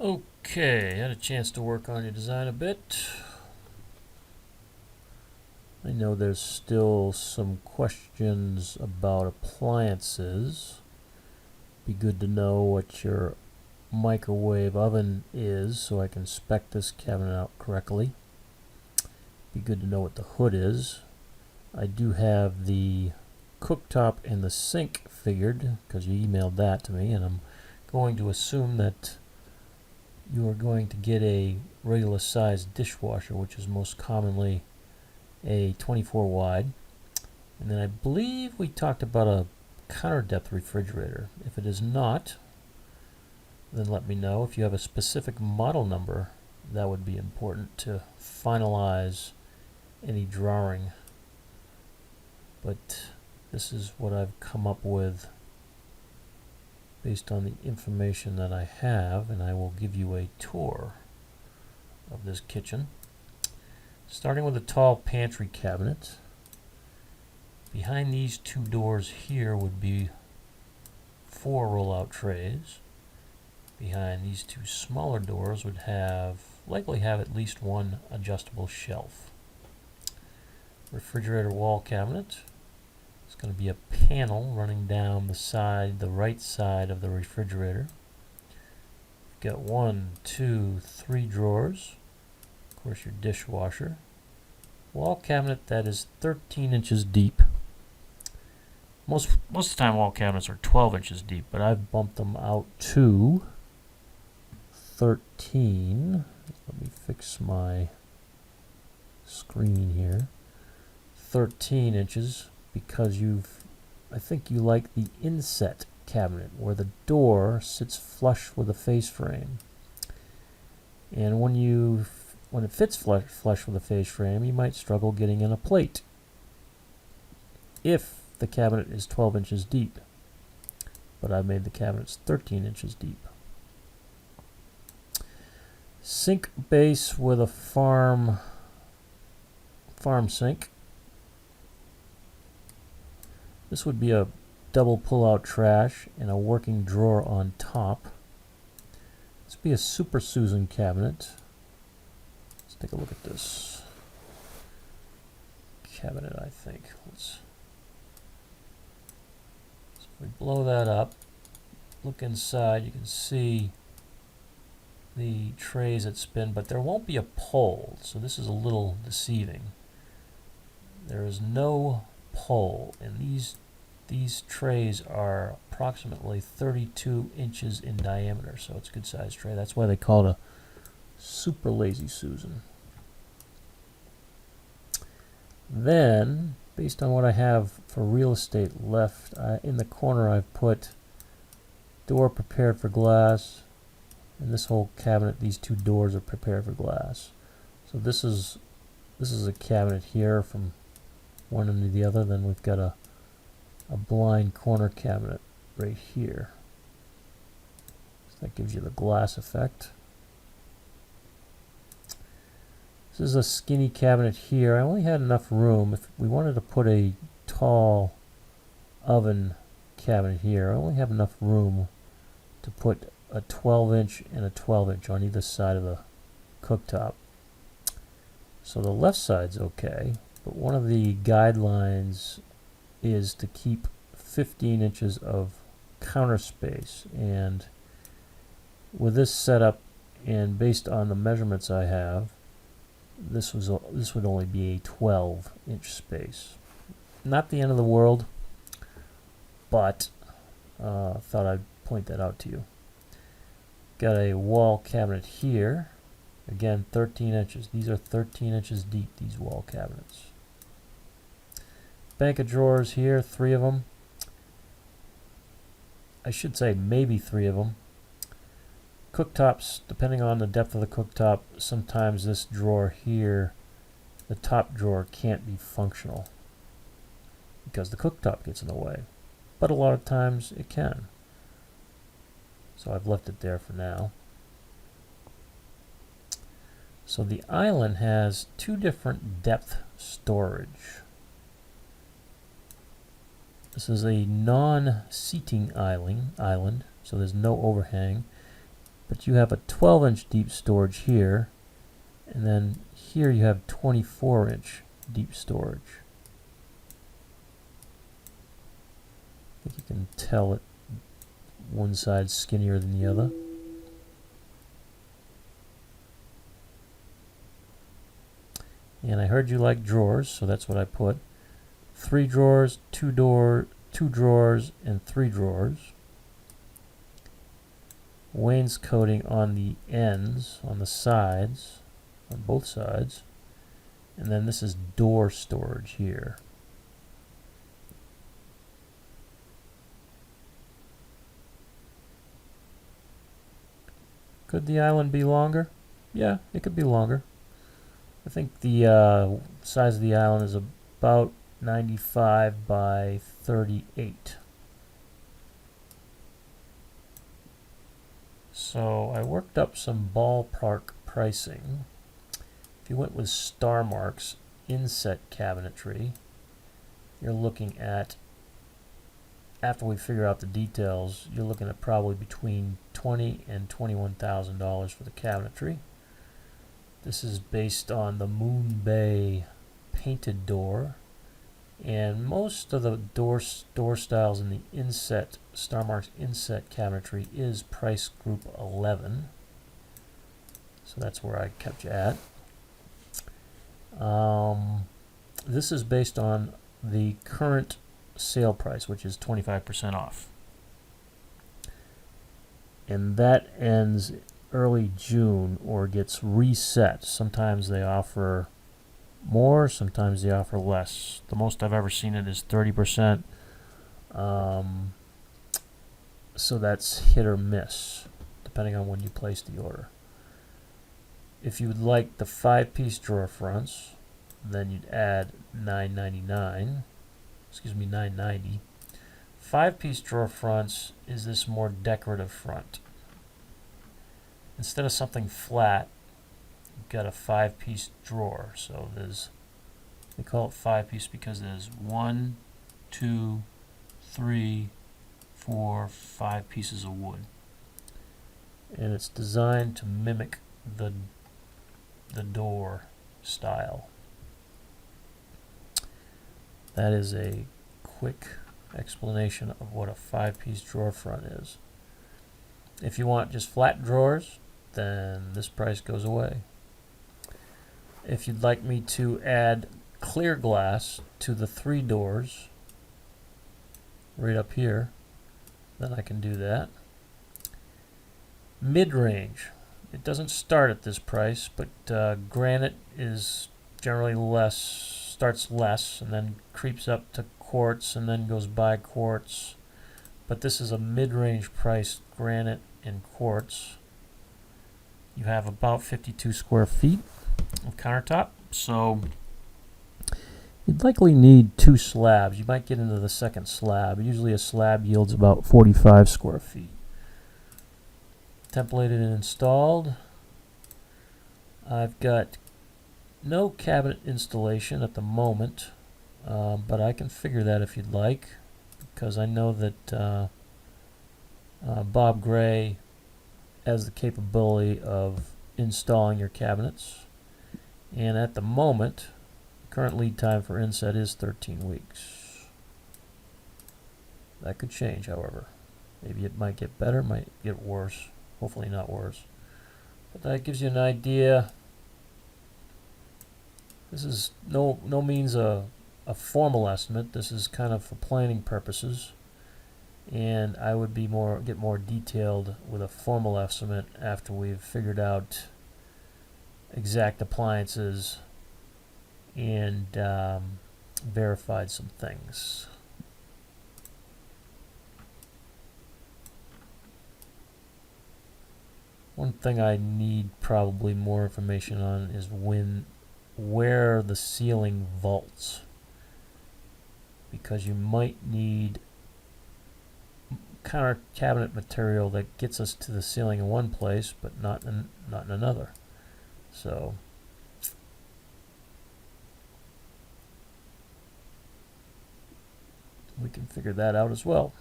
Okay, had a chance to work on your design a bit. I know there's still some questions about appliances. Be good to know what your microwave oven is so I can spec this cabinet out correctly. Be good to know what the hood is. I do have the cooktop and the sink figured because you emailed that to me, and I'm going to assume that you are going to get a regular sized dishwasher, which is most commonly a 24 wide. And then I believe we talked about a counter depth refrigerator. If it is not, then let me know. If you have a specific model number, that would be important to finalize any drawing. But this is what I've come up with based on the information that I have, and I will give you a tour of this kitchen. Starting with a tall pantry cabinet. Behind these two doors here would be 4 roll-out trays. Behind these two smaller doors would likely have at least one adjustable shelf. Refrigerator wall cabinet. It's going to be a panel running down the right side of the refrigerator. You've got 1, 2, 3 drawers. Of course, your dishwasher. Wall cabinet that is 13 inches deep. Most of the time wall cabinets are 12 inches deep, but I've bumped them out to 13. Let me fix my screen here. 13 inches because I think you like the inset cabinet where the door sits flush with the face frame. And when it fits flush with the face frame, you might struggle getting in a plate if the cabinet is 12 inches deep. But I've made the cabinets 13 inches deep. Sink base with a farm sink. This would be a double pull-out trash and a working drawer on top. This would be a Super Susan cabinet. Let's take a look at this cabinet, I think. So if we blow that up, look inside, you can see the trays that spin, but there won't be a pole, so this is a little deceiving. There is no pole, and these trays are approximately 32 inches in diameter, so it's a good sized tray. That's why they call it a Super Lazy Susan. Then, based on what I have for real estate left, in the corner I've put door prepared for glass, and this whole cabinet, these two doors are prepared for glass. So this is a cabinet here from one end to the other. Then we've got a blind corner cabinet right here. So that gives you the glass effect. This is a skinny cabinet here. I only had enough room. If we wanted to put a tall oven cabinet here, I only have enough room to put a 12-inch and a 12-inch on either side of the cooktop. So the left side's okay, but one of the guidelines is to keep 15 inches of counter space, and with this setup and based on the measurements I have, this would only be a 12-inch space. Not the end of the world, but thought I'd point that out to you. Got a wall cabinet here. Again, 13 inches. These are 13 inches deep, these wall cabinets. Bank of drawers here, 3 of them. I should say maybe 3 of them. Cooktops, depending on the depth of the cooktop, sometimes this drawer here, the top drawer, can't be functional because the cooktop gets in the way. But a lot of times it can. So I've left it there for now. So the island has 2 different depth storage. This is a non-seating island, so there's no overhang. but you have a 12-inch deep storage here, and then here you have 24-inch deep storage. I think you can tell it one side's skinnier than the other. And I heard you like drawers, so that's what I put. 3 drawers, 2 drawers, and 3 drawers. Wainscoting on the ends, on the sides, on both sides. And then this is door storage here. Could the island be longer? Yeah, it could be longer. I think the size of the island is about 95 by 38. So I worked up some ballpark pricing. If you went with Star Mark's inset cabinetry, you're looking at, after we figure out the details, you're looking at probably between $20,000 and $21,000 for the cabinetry. This is based on the Moon Bay painted door, and most of the door styles in the inset, Star Mark's inset cabinetry is price group 11. So that's where I kept you at. This is based on the current sale price, which is 25% off. And that ends early June or gets reset. Sometimes they offer more, sometimes they offer less. The most I've ever seen it is 30%. So that's hit or miss, depending on when you place the order. If you would like the 5-piece drawer fronts, then you'd add $9.99. Excuse me, $9.90. 5-piece drawer fronts is this more decorative front. Instead of something flat, you've got a 5-piece drawer. So they call it 5-piece because there's 1, 2, 3, 4, 5 pieces of wood. And it's designed to mimic the door style. That is a quick explanation of what a 5-piece drawer front is. If you want just flat drawers, then this price goes away. If you'd like me to add clear glass to the 3 doors right up here, then I can do that. Mid-range. It doesn't start at this price, but granite is generally starts less and then creeps up to quartz and then goes by quartz. But this is a mid-range price granite and quartz. You have about 52 square feet of countertop, so you'd likely need 2 slabs. You might get into the second slab. Usually a slab yields about 45 square feet. Templated and installed. I've got no cabinet installation at the moment, but I can figure that if you'd like, because I know that Bob Gray has the capability of installing your cabinets. And at the moment, current lead time for inset is 13 weeks. That could change, however. Maybe it might get better, might get worse. Hopefully not worse. But that gives you an idea. This is no means a formal estimate. This is kind of for planning purposes. And I would be get more detailed with a formal estimate after we've figured out exact appliances and verified some things. One thing I need probably more information on is where the ceiling vaults, because you might need counter cabinet material that gets us to the ceiling in one place but not in another. So we can figure that out as well.